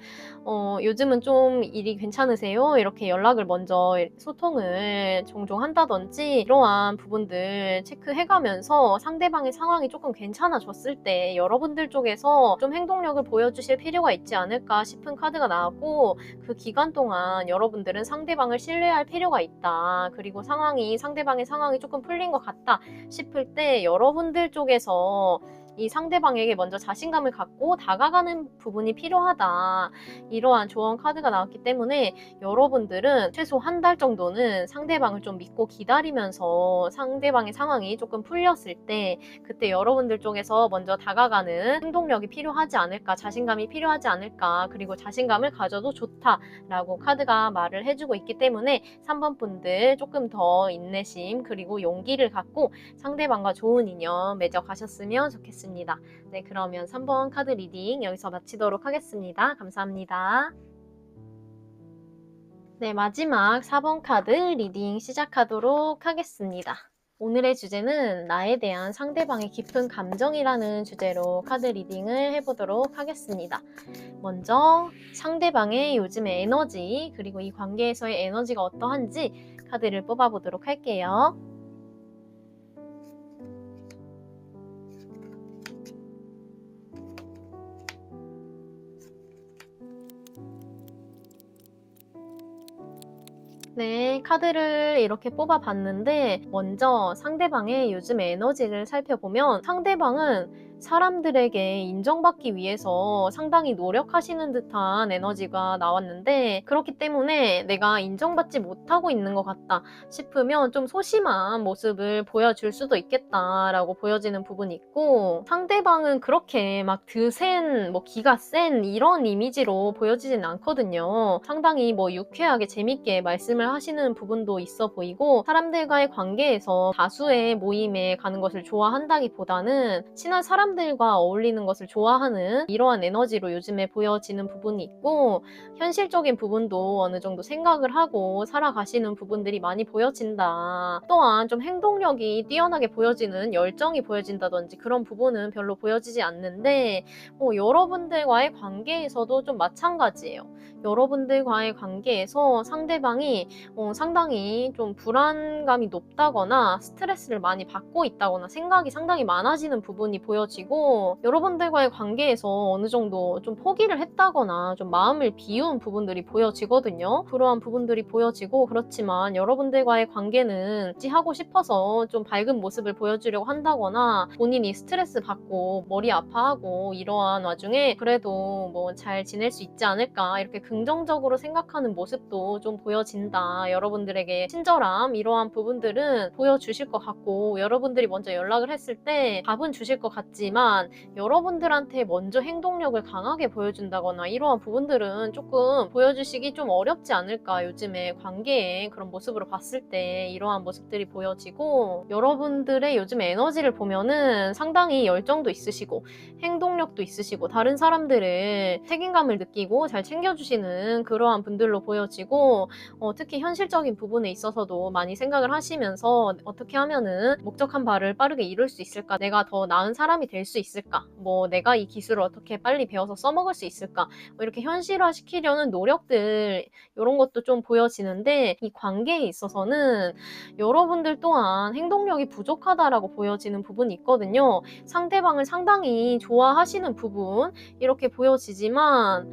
요즘은 좀 일이 괜찮으세요? 이렇게 연락을 먼저 소통을 종종 한다든지 이러한 부분들 체크해가면서 상대방의 상황이 조금 괜찮아졌을 때 여러분들 쪽에서 좀 행동력을 보여주실 필요가 있지 않을까 싶은 카드가 나왔고 그 기간 동안 여러분들은 상대방을 신뢰할 필요가 있다. 그리고 상대방의 상황이 조금 풀린 것 같다 싶을 때 여러분들 쪽에서 이 상대방에게 먼저 자신감을 갖고 다가가는 부분이 필요하다. 이러한 조언 카드가 나왔기 때문에 여러분들은 최소 한 달 정도는 상대방을 좀 믿고 기다리면서 상대방의 상황이 조금 풀렸을 때 그때 여러분들 쪽에서 먼저 다가가는 행동력이 필요하지 않을까, 자신감이 필요하지 않을까, 그리고 자신감을 가져도 좋다라고 카드가 말을 해주고 있기 때문에 3번 분들 조금 더 인내심 그리고 용기를 갖고 상대방과 좋은 인연 맺어가셨으면 좋겠습니다. 네, 그러면 3번 카드 리딩 여기서 마치도록 하겠습니다. 감사합니다. 네, 마지막 4번 카드 리딩 시작하도록 하겠습니다. 오늘의 주제는 나에 대한 상대방의 깊은 감정이라는 주제로 카드 리딩을 해보도록 하겠습니다. 먼저 상대방의 요즘의 에너지, 그리고 이 관계에서의 에너지가 어떠한지 카드를 뽑아보도록 할게요. 네, 카드를 이렇게 뽑아봤는데 먼저 상대방의 요즘 에너지를 살펴보면 상대방은 사람들에게 인정받기 위해서 상당히 노력하시는 듯한 에너지가 나왔는데 그렇기 때문에 내가 인정받지 못하고 있는 것 같다 싶으면 좀 소심한 모습을 보여줄 수도 있겠다라고 보여지는 부분이 있고 상대방은 그렇게 막 드센, 기가 센 이런 이미지로 보여지진 않거든요. 상당히 유쾌하게 재밌게 말씀을 하시는 부분도 있어 보이고 사람들과의 관계에서 다수의 모임에 가는 것을 좋아한다기보다는 친한 사람들과 어울리는 것을 좋아하는 이러한 에너지로 요즘에 보여지는 부분이 있고 현실적인 부분도 어느 정도 생각을 하고 살아가시는 부분들이 많이 보여진다. 또한 좀 행동력이 뛰어나게 보여지는 열정이 보여진다든지 그런 부분은 별로 보여지지 않는데 여러분들과의 관계에서도 좀 마찬가지예요. 여러분들과의 관계에서 상대방이 상당히 좀 불안감이 높다거나 스트레스를 많이 받고 있다거나 생각이 상당히 많아지는 부분이 보여지고 여러분들과의 관계에서 어느 정도 좀 포기를 했다거나 좀 마음을 비운 부분들이 보여지거든요. 그러한 부분들이 보여지고 그렇지만 여러분들과의 관계는 하고 싶어서 좀 밝은 모습을 보여주려고 한다거나 본인이 스트레스 받고 머리 아파하고 이러한 와중에 그래도 잘 지낼 수 있지 않을까 이렇게 긍정적으로 생각하는 모습도 좀 보여진다. 여러분들에게 친절함 이러한 부분들은 보여주실 것 같고 여러분들이 먼저 연락을 했을 때 답은 주실 것 같지만 여러분들한테 먼저 행동력을 강하게 보여준다거나 이러한 부분들은 조금 보여주시기 좀 어렵지 않을까. 요즘에 관계에 그런 모습으로 봤을 때 이러한 모습들이 보여지고 여러분들의 요즘 에너지를 보면은 상당히 열정도 있으시고 행동력도 있으시고 다른 사람들을 책임감을 느끼고 잘 챙겨주시는 그러한 분들로 보여지고 특히 현실적인 부분에 있어서도 많이 생각을 하시면서 어떻게 하면은 목적한 바를 빠르게 이룰 수 있을까? 내가 더 나은 사람이 될 수 있을까? 내가 이 기술을 어떻게 빨리 배워서 써먹을 수 있을까? 이렇게 현실화시키려는 노력들 이런 것도 좀 보여지는데 이 관계에 있어서는 여러분들 또한 행동력이 부족하다라고 보여지는 부분이 있거든요. 상대방을 상당히 좋아하시는 부분 이렇게 보여지지만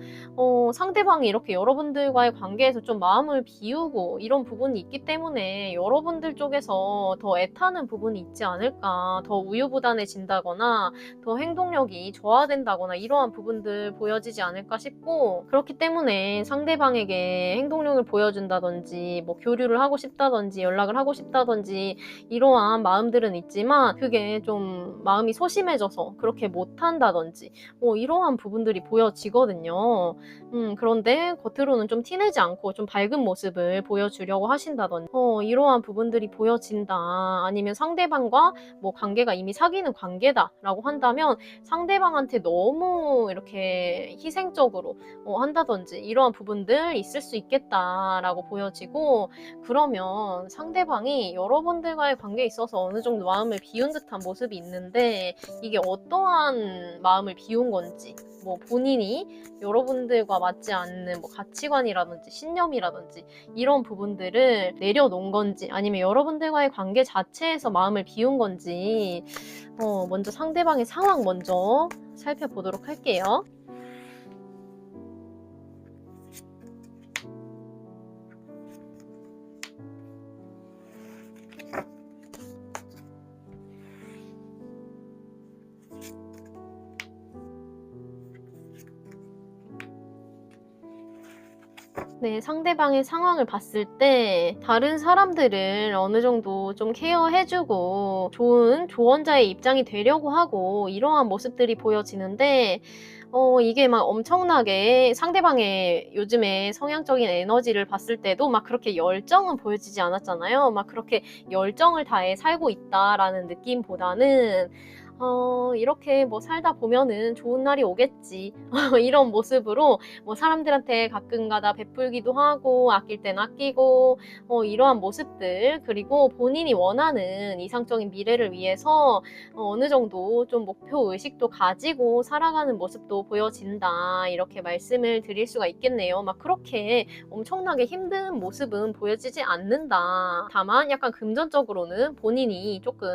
상대방이 이렇게 여러분들과의 관계에서 좀 마음을 비우고 이런 부분이 있기 때문에 여러분들 쪽에서 더 애타는 부분이 있지 않을까. 더 우유부단해진다거나 더 행동력이 저하된다거나 이러한 부분들 보여지지 않을까 싶고 그렇기 때문에 상대방에게 행동력을 보여준다든지 교류를 하고 싶다든지 연락을 하고 싶다든지 이러한 마음들은 있지만 그게 좀 마음이 소심해져서 그렇게 못한다든지 이러한 부분들이 보여지거든요. 그런데 겉으로는 좀 티내지 않고 좀 밝은 모습을 보여주려고 하신다든지 이러한 부분들이 보여진다. 아니면 상대방과 관계가 이미 사귀는 관계다라고 한다면 상대방한테 너무 이렇게 희생적으로 한다든지 이러한 부분들 있을 수 있겠다라고 보여지고 그러면 상대방이 여러분들과의 관계에 있어서 어느 정도 마음을 비운 듯한 모습이 있는데 이게 어떠한 마음을 비운 건지 본인이 여러분들과 맞지 않는 가치관이라든지 신념이라든지 이런 부분들을 내려놓은 건지 아니면 여러분들과의 관계 자체에서 마음을 비운 건지 먼저 상대방의 상황 먼저 살펴보도록 할게요. 네, 상대방의 상황을 봤을 때 다른 사람들을 어느 정도 좀 케어해주고 좋은 조언자의 입장이 되려고 하고 이러한 모습들이 보여지는데 이게 막 엄청나게 상대방의 요즘에 성향적인 에너지를 봤을 때도 막 그렇게 열정은 보여지지 않았잖아요. 막 그렇게 열정을 다해 살고 있다라는 느낌보다는 이렇게 뭐 살다 보면은 좋은 날이 오겠지. 이런 모습으로 뭐 사람들한테 가끔가다 베풀기도 하고 아낄 땐 아끼고 이러한 모습들, 그리고 본인이 원하는 이상적인 미래를 위해서 어느 정도 좀 목표 의식도 가지고 살아가는 모습도 보여진다. 이렇게 말씀을 드릴 수가 있겠네요. 막 그렇게 엄청나게 힘든 모습은 보여지지 않는다. 다만 약간 금전적으로는 본인이 조금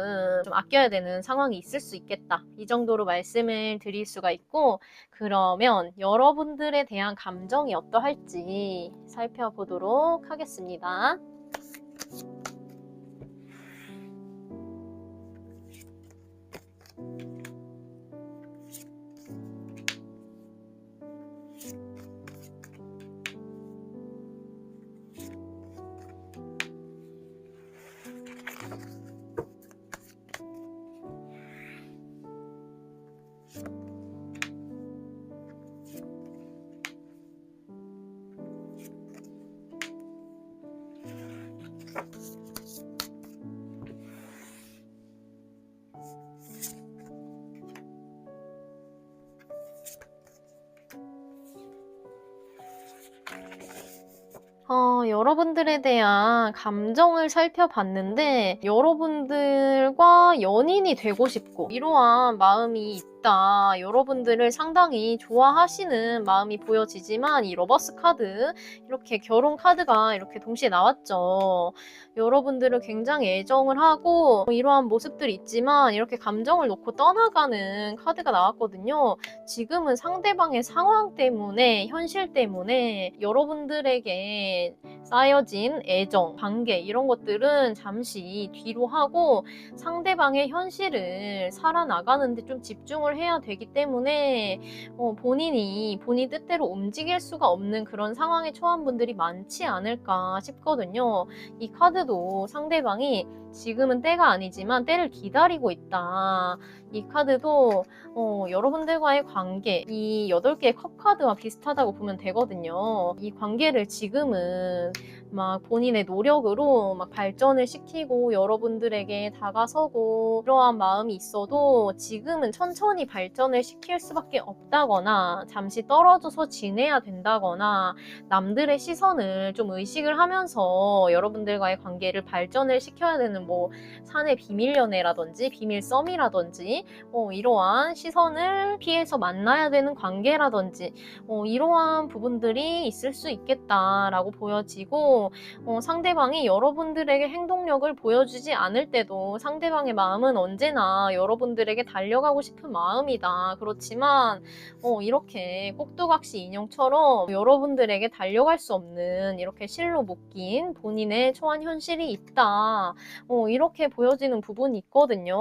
좀 아껴야 되는 상황이 있을 수 있겠다. 이 정도로 말씀을 드릴 수가 있고, 그러면 여러분들에 대한 감정이 어떠할지 살펴보도록 하겠습니다. 여러분들에 대한 감정을 살펴봤는데 여러분들과 연인이 되고 싶고 이러한 마음이 있다. 여러분들을 상당히 좋아하시는 마음이 보여지지만 이 러버스 카드, 이렇게 결혼 카드가 이렇게 동시에 나왔죠. 여러분들을 굉장히 애정을 하고 이러한 모습들이 있지만 이렇게 감정을 놓고 떠나가는 카드가 나왔거든요. 지금은 상대방의 상황 때문에, 현실 때문에 여러분들에게 쌓여진 애정, 관계 이런 것들은 잠시 뒤로 하고 상대방의 현실을 살아나가는 데 좀 집중을 해야 되기 때문에 본인 뜻대로 움직일 수가 없는 그런 상황에 처한 분들이 많지 않을까 싶거든요. 이 카드도 상대방이 지금은 때가 아니지만 때를 기다리고 있다. 이 카드도 여러분들과의 관계, 이 8개의 컵 카드와 비슷하다고 보면 되거든요. 이 관계를 지금은 막 본인의 노력으로 막 발전을 시키고 여러분들에게 다가서고 이러한 마음이 있어도 지금은 천천히 발전을 시킬 수밖에 없다거나 잠시 떨어져서 지내야 된다거나 남들의 시선을 좀 의식을 하면서 여러분들과의 관계를 발전을 시켜야 되는 뭐 사내 비밀 연애라든지 비밀 썸이라든지 이러한 시선을 피해서 만나야 되는 관계라든지 이러한 부분들이 있을 수 있겠다라고 보여지고 상대방이 여러분들에게 행동력을 보여주지 않을 때도 상대방의 마음은 언제나 여러분들에게 달려가고 싶은 마음이다. 그렇지만 이렇게 꼭두각시 인형처럼 여러분들에게 달려갈 수 없는 이렇게 실로 묶인 본인의 초안 현실이 있다. 이렇게 보여지는 부분이 있거든요.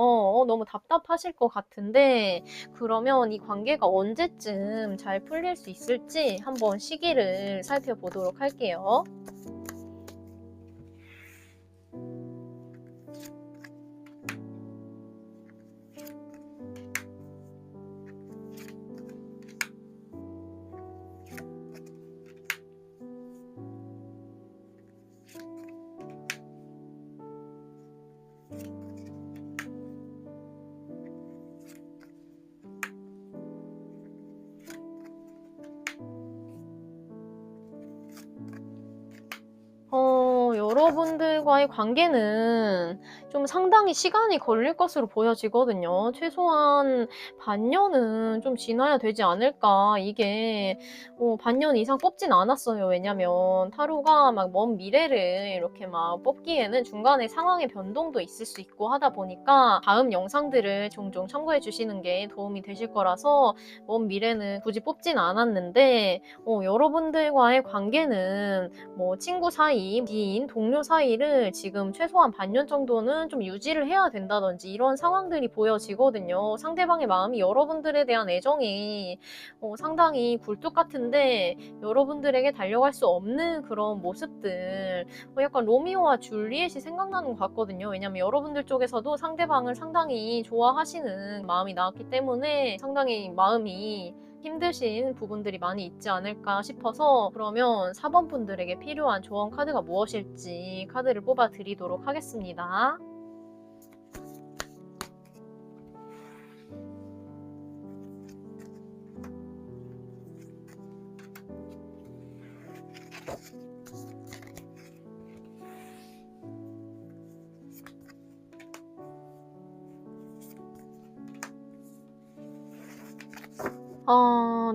너무 답답하실 것 같은데 그러면 이 관계가 언제쯤 잘 풀릴 수 있을지 한번 시기를 살펴보도록 할게요. 여러분들과의 관계는 좀 상당히 시간이 걸릴 것으로 보여지거든요. 최소한 반년은 좀 지나야 되지 않을까. 이게 반년 이상 뽑진 않았어요. 왜냐면 타로가 막 먼 미래를 이렇게 막 뽑기에는 중간에 상황의 변동도 있을 수 있고 하다 보니까 다음 영상들을 종종 참고해 주시는 게 도움이 되실 거라서 먼 미래는 굳이 뽑진 않았는데 여러분들과의 관계는 뭐 친구 사이, 지인, 동료 사이를 지금 최소한 반년 정도는 좀 유지를 해야 된다든지 이런 상황들이 보여지거든요. 상대방의 마음이 여러분들에 대한 애정이 상당히 굴뚝 같은데 여러분들에게 달려갈 수 없는 그런 모습들, 약간 로미오와 줄리엣이 생각나는 것 같거든요. 왜냐면 여러분들 쪽에서도 상대방을 상당히 좋아하시는 마음이 나왔기 때문에 상당히 마음이 힘드신 부분들이 많이 있지 않을까 싶어서, 그러면 4번 분들에게 필요한 조언 카드가 무엇일지 카드를 뽑아 드리도록 하겠습니다.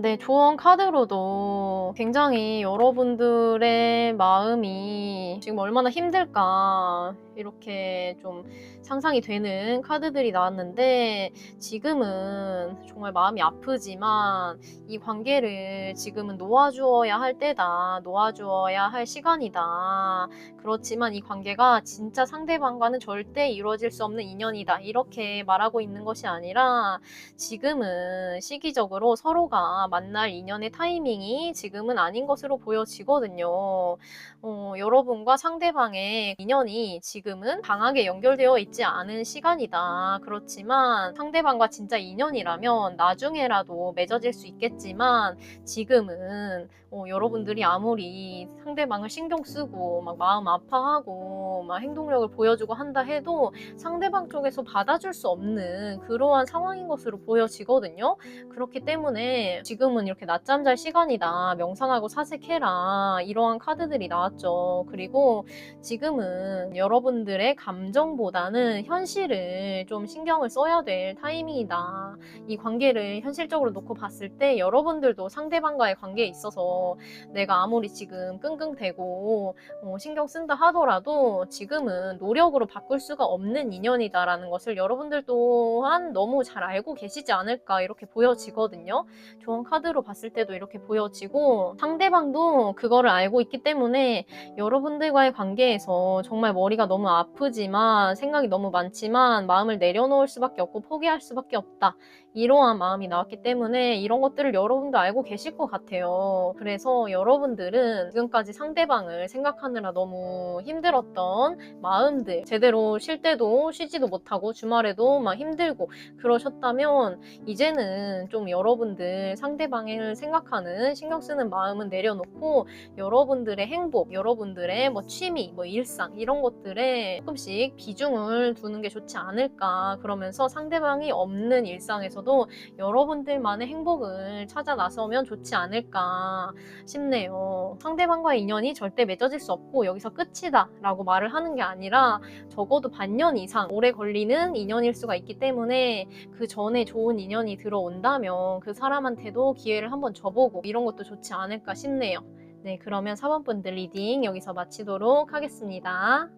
네. 조언 카드로도 굉장히 여러분들의 마음이 지금 얼마나 힘들까 이렇게 좀 상상이 되는 카드들이 나왔는데, 지금은 정말 마음이 아프지만 이 관계를 지금은 놓아주어야 할 때다. 놓아주어야 할 시간이다. 그렇지만 이 관계가 진짜 상대방과는 절대 이루어질 수 없는 인연이다. 이렇게 말하고 있는 것이 아니라 지금은 시기적으로 서로가 만날 인연의 타이밍이 지금은 아닌 것으로 보여지거든요. 여러분과 상대방의 인연이 지금은 강하게 연결되어 있지 않은 시간이다. 그렇지만 상대방과 진짜 인연이라면 나중에라도 맺어질 수 있겠지만, 지금은 여러분들이 아무리 상대방을 신경 쓰고 막 마음 아파하고 막 행동력을 보여주고 한다 해도 상대방 쪽에서 받아줄 수 없는 그러한 상황인 것으로 보여지거든요. 그렇기 때문에 지금은 이렇게 낮잠 잘 시간이다, 명상하고 사색해라, 이러한 카드들이 나왔죠. 그리고 지금은 여러분들의 감정보다는 현실을 좀 신경을 써야 될 타이밍이다. 이 관계를 현실적으로 놓고 봤을 때 여러분들도 상대방과의 관계에 있어서 내가 아무리 지금 끙끙대고 신경 쓴다 하더라도 지금은 노력으로 바꿀 수가 없는 인연이다라는 것을 여러분들 또한 너무 잘 알고 계시지 않을까 이렇게 보여지거든요. 조언 카드로 봤을 때도 이렇게 보여지고, 상대방도 그거를 알고 있기 때문에 여러분들과의 관계에서 정말 머리가 너무 아프지만 생각이 너무 많지만 마음을 내려놓을 수밖에 없고 포기할 수밖에 없다. 이러한 마음이 나왔기 때문에 이런 것들을 여러분도 알고 계실 것 같아요. 그래서 여러분들은 지금까지 상대방을 생각하느라 너무 힘들었던 마음들, 제대로 쉴 때도 쉬지도 못하고 주말에도 막 힘들고 그러셨다면 이제는 좀 여러분들 상대방을 생각하는 신경 쓰는 마음은 내려놓고 여러분들의 행복, 여러분들의 취미, 일상 이런 것들에 조금씩 비중을 두는 게 좋지 않을까. 그러면서 상대방이 없는 일상에서도 여러분들만의 행복을 찾아 나서면 좋지 않을까 싶네요. 상대방과의 인연이 절대 맺어질 수 없고 여기서 끝이다 라고 말을 하는 게 아니라 적어도 반년 이상 오래 걸리는 인연일 수가 있기 때문에 그 전에 좋은 인연이 들어온다면 그 사람한테도 기회를 한번 줘보고 이런 것도 좋지 않을까 싶네요. 네, 그러면 4번 분들 리딩 여기서 마치도록 하겠습니다.